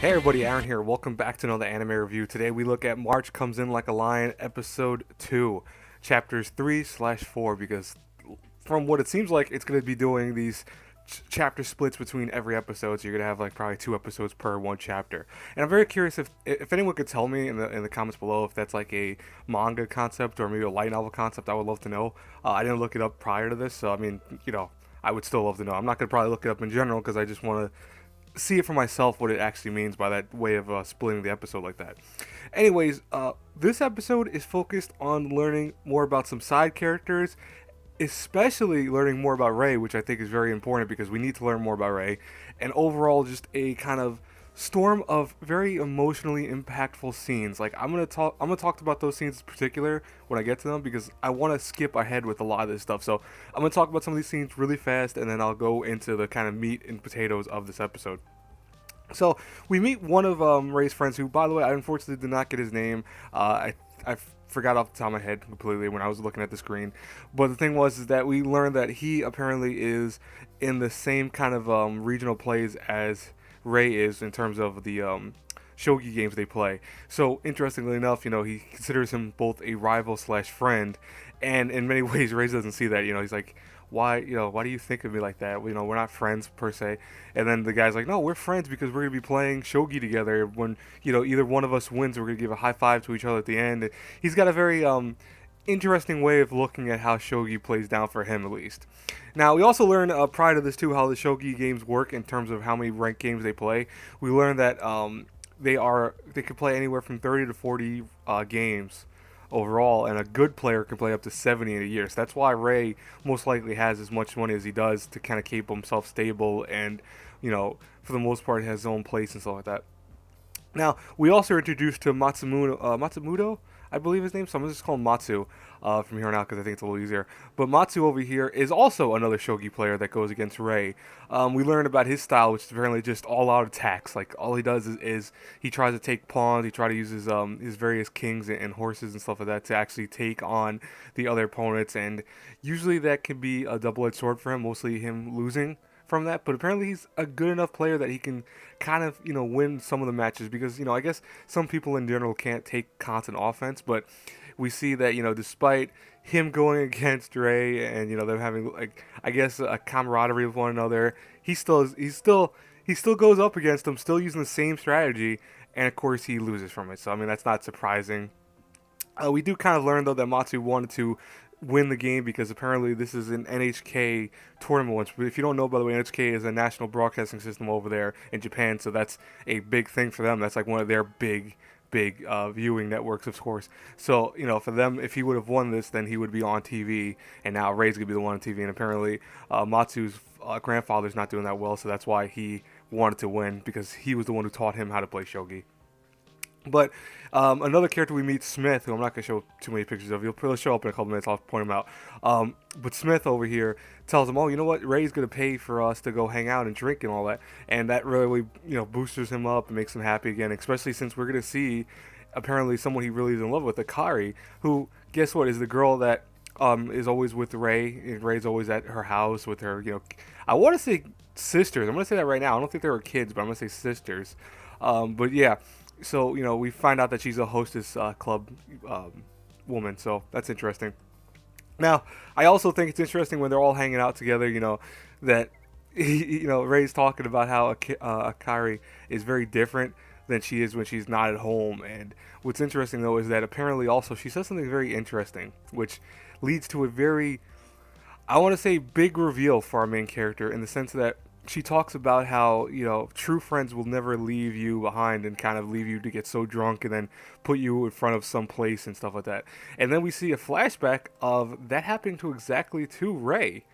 Hey everybody, Aaron here. Welcome back to another anime review. Today we look at March Comes In Like a Lion, Episode 2, Chapters 3/4, because from what it seems like, it's going to be doing these chapter splits between every episode, so you're going to have like probably 2 episodes per one chapter. And I'm very curious if anyone could tell me in the comments below if that's like a manga concept or maybe a light novel concept. I would love to know. I didn't look it up prior to this, so I mean, I would still love to know. I'm not going to probably look it up in general because I just want to see it for myself what it actually means by that way of splitting the episode like that. Anyways, this episode is focused on learning more about some side characters, especially learning more about Ray, which I think is very important because we need to learn more about Ray, and overall just a kind of storm of very emotionally impactful scenes. Like I'm gonna talk about those scenes in particular when I get to them because I want to skip ahead with a lot of this stuff. So I'm gonna talk about some of these scenes really fast, and then I'll go into the kind of meat and potatoes of this episode. So we meet one of Ray's friends, who, by the way, I unfortunately did not get his name. I forgot off the top of my head completely when I was looking at the screen. But the thing was is that we learned that he apparently is in the same kind of regional plays as Ray is in terms of the shogi games they play. So interestingly enough, he considers him both a rival slash friend, and in many ways, Ray doesn't see that. He's like, why do you think of me like that? We're not friends per se. And then the guy's like, no, we're friends because we're gonna be playing shogi together. When either one of us wins, we're gonna give a high five to each other at the end. He's got a very interesting way of looking at how shogi plays down for him, at least. Now we also learn prior to this too how the shogi games work in terms of how many ranked games they play. We learned that they could play anywhere from 30 to 40 games overall, and a good player can play up to 70 in a year. So that's why Ray most likely has as much money as he does to kind of keep himself stable, and for the most part, has his own place and stuff like that. Now, we also are introduced to Matsumoto, I believe his name, so I'm just calling Matsu from here on out because I think it's a little easier. But Matsu over here is also another shogi player that goes against Ray. We learn about his style, which is apparently just all-out attacks. Like, all he does is he tries to take pawns, he tries to use his various kings and horses and stuff like that to actually take on the other opponents, and usually that can be a double-edged sword for him, mostly him losing from that, but apparently he's a good enough player that he can kind of win some of the matches, because I guess some people in general can't take constant offense, but we see that despite him going against Ray and them having, like, I guess a camaraderie with one another, he still goes up against him, still using the same strategy, and of course he loses from it. So I mean, that's not surprising. We do kind of learn though that Matsu wanted to win the game because apparently this is an NHK tournament once. But if you don't know, by the way, NHK is a national broadcasting system over there in Japan, so that's a big thing for them. That's like one of their big viewing networks, of course. So for them, if he would have won this, then he would be on TV, and now Ray's gonna be the one on TV. And apparently, Matsu's grandfather's not doing that well, so that's why he wanted to win, because he was the one who taught him how to play shogi. But another character we meet, Smith, who I'm not going to show too many pictures of. He'll probably show up in a couple minutes. I'll point him out. But Smith over here tells him, oh, you know what? Ray's going to pay for us to go hang out and drink and all that. And that really, boosters him up and makes him happy again, especially since we're going to see, apparently, someone he really is in love with, Akari, who, guess what, is the girl that is always with Ray. And Ray's always at her house with her, I want to say sisters. I'm going to say that right now. I don't think they were kids, but I'm going to say sisters. But yeah. So, we find out that she's a hostess club woman, so that's interesting. Now, I also think it's interesting when they're all hanging out together, that, Ray's talking about how Akari is very different than she is when she's not at home. And what's interesting, though, is that apparently also she says something very interesting, which leads to a very, I want to say, big reveal for our main character, in the sense that she talks about how true friends will never leave you behind and kind of leave you to get so drunk and then put you in front of some place and stuff like that. And then we see a flashback of that happening to Ray.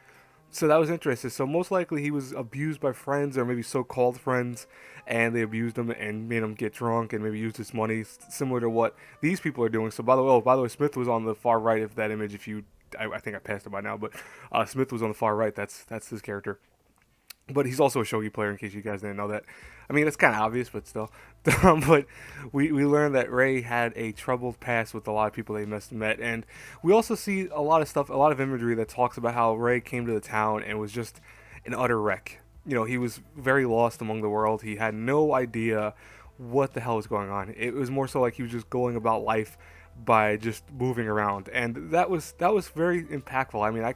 So that was interesting. So most likely he was abused by friends, or maybe so-called friends, and they abused him and made him get drunk and maybe used his money, similar to what these people are doing. So by the way, Smith was on the far right of that image. I think I passed it by now, but Smith was on the far right. That's his character. But he's also a shogi player, in case you guys didn't know that. I mean, it's kind of obvious, but still. But we learned that Ray had a troubled past with a lot of people they must have met. And we also see a lot of stuff, a lot of imagery that talks about how Ray came to the town and was just an utter wreck. He was very lost among the world. He had no idea what the hell is going on. It was more so like he was just going about life by just moving around, and that was very impactful. I mean, I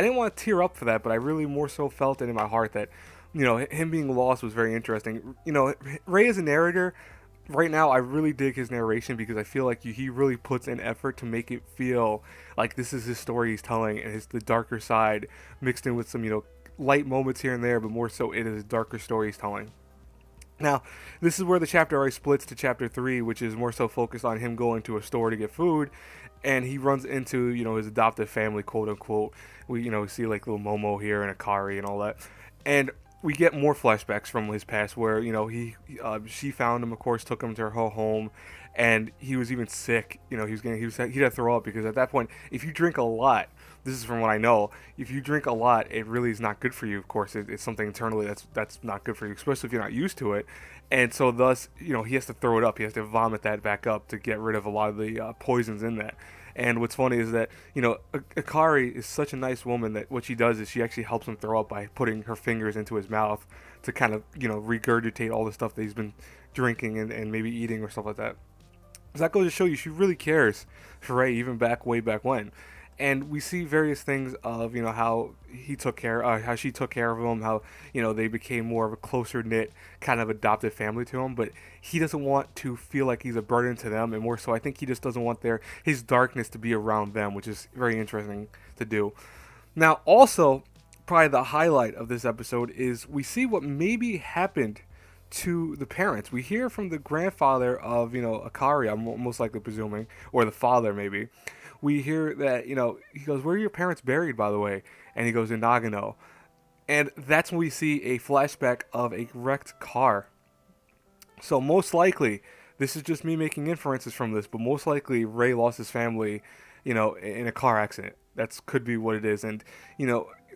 didn't want to tear up for that, but I really more so felt it in my heart that, him being lost was very interesting. Ray as a narrator, right now I really dig his narration because I feel like he really puts in effort to make it feel like this is his story he's telling, and the darker side mixed in with some light moments here and there, but more so it is a darker story he's telling. Now, this is where the chapter already splits to chapter 3, which is more so focused on him going to a store to get food, and he runs into, his adoptive family, quote unquote. We see like little Momo here and Akari and all that. And we get more flashbacks from his past where, she found him, of course, took him to her home, and he was even sick. He had to throw up because at that point, if you drink a lot, this is from what I know, if you drink a lot, it really is not good for you. Of course, it's something internally that's not good for you, especially if you're not used to it. And so thus, he has to throw it up. He has to vomit that back up to get rid of a lot of the poisons in that. And what's funny is that, Akari is such a nice woman that what she does is she actually helps him throw up by putting her fingers into his mouth to kind of, regurgitate all the stuff that he's been drinking and maybe eating or stuff like that. So that goes to show you she really cares for Ray, even way back when. And we see various things of how how she took care of him, how they became more of a closer knit kind of adopted family to him. But he doesn't want to feel like he's a burden to them, and more so, I think he just doesn't want his darkness to be around them, which is very interesting to do. Now, also, probably the highlight of this episode is we see what maybe happened to the parents. We hear from the grandfather of Akari, I'm most likely presuming, or the father maybe. We hear that, he goes, "Where are your parents buried, by the way?" And he goes, "In Nagano." And that's when we see a flashback of a wrecked car. So most likely, this is just me making inferences from this, but most likely Ray lost his family, in a car accident. That could be what it is. And,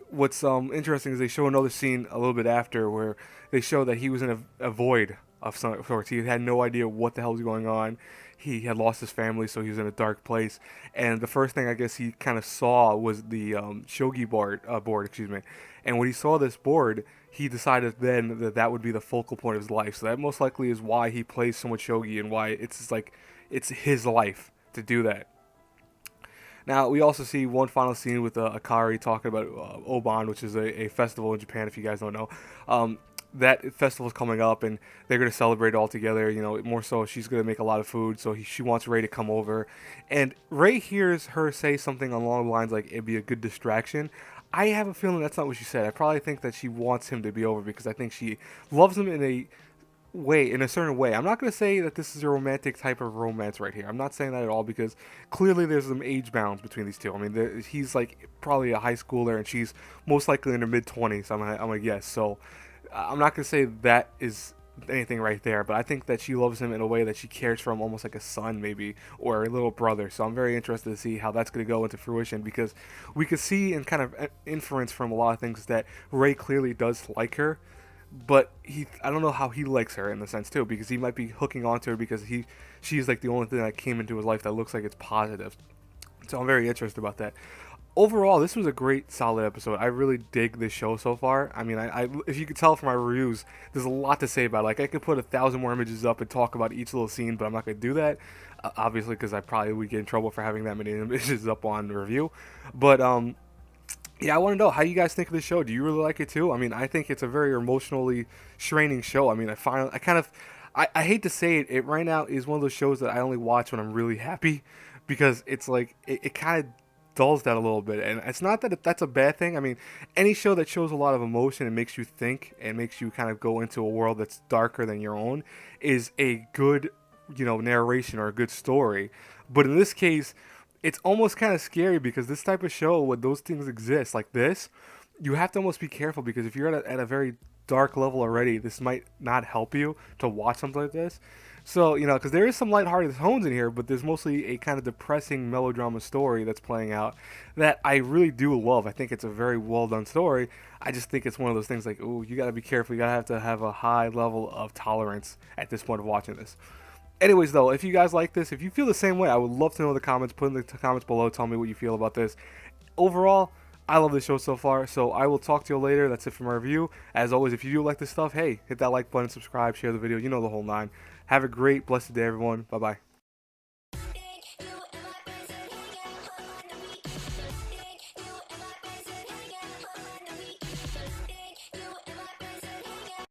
what's interesting is they show another scene a little bit after where they show that he was in a void of some sorts. He had no idea what the hell was going on. He had lost his family, so he was in a dark place. And the first thing I guess he kind of saw was the shogi board. And when he saw this board, he decided then that would be the focal point of his life. So that most likely is why he plays so much shogi and why it's his life to do that. Now, we also see one final scene with Akari talking about Oban, which is a festival in Japan, if you guys don't know. That festival is coming up, and they're going to celebrate all together. More so, she's going to make a lot of food, so she wants Ray to come over. And Ray hears her say something along the lines like, it'd be a good distraction. I have a feeling that's not what she said. I probably think that she wants him to be over because I think she loves him in a certain way. I'm not going to say that this is a romantic type of romance right here. I'm not saying that at all because clearly there's some age bounds between these two. I mean, he's like probably a high schooler and she's most likely in her mid-20s, I'm gonna guess. So I'm not going to say that is anything right there, but I think that she loves him in a way that she cares for him almost like a son maybe, or a little brother. So I'm very interested to see how that's going to go into fruition because we could see and kind of inference from a lot of things that Ray clearly does like her, but I don't know how he likes her in the sense too, because he might be hooking onto her because she's like the only thing that came into his life that looks like it's positive. So I'm very interested about that. Overall, this was a great, solid episode. I really dig this show so far. I mean, I if you could tell from my reviews, there's a lot to say about it. Like, I could put 1,000 more images up and talk about each little scene, but I'm not going to do that, obviously, because I probably would get in trouble for having that many images up on the review. But, yeah, I want to know how you guys think of this show. Do you really like it, too? I mean, I think it's a very emotionally straining show. I mean, I hate to say it, it right now is one of those shows that I only watch when I'm really happy, because it's like, it kind of dulls that a little bit, and it's not that that's a bad thing. I mean, any show that shows a lot of emotion and makes you think and makes you kind of go into a world that's darker than your own is a good, narration or a good story. But in this case, it's almost kind of scary because this type of show, when those things exist like this, you have to almost be careful because if you're at a very dark level already, this might not help you to watch something like this. So, because there is some lighthearted tones in here, but there's mostly a kind of depressing melodrama story that's playing out that I really do love. I think it's a very well done story. I just think it's one of those things like, ooh, you got to be careful. You got to have a high level of tolerance at this point of watching this. Anyways, though, if you guys like this, if you feel the same way, I would love to know in the comments. Put in the comments below. Tell me what you feel about this. Overall, I love this show so far, so I will talk to you later. That's it for my review. As always, if you do like this stuff, hey, hit that like button, subscribe, share the video. You know the whole nine. Have a great, blessed day, everyone. Bye-bye.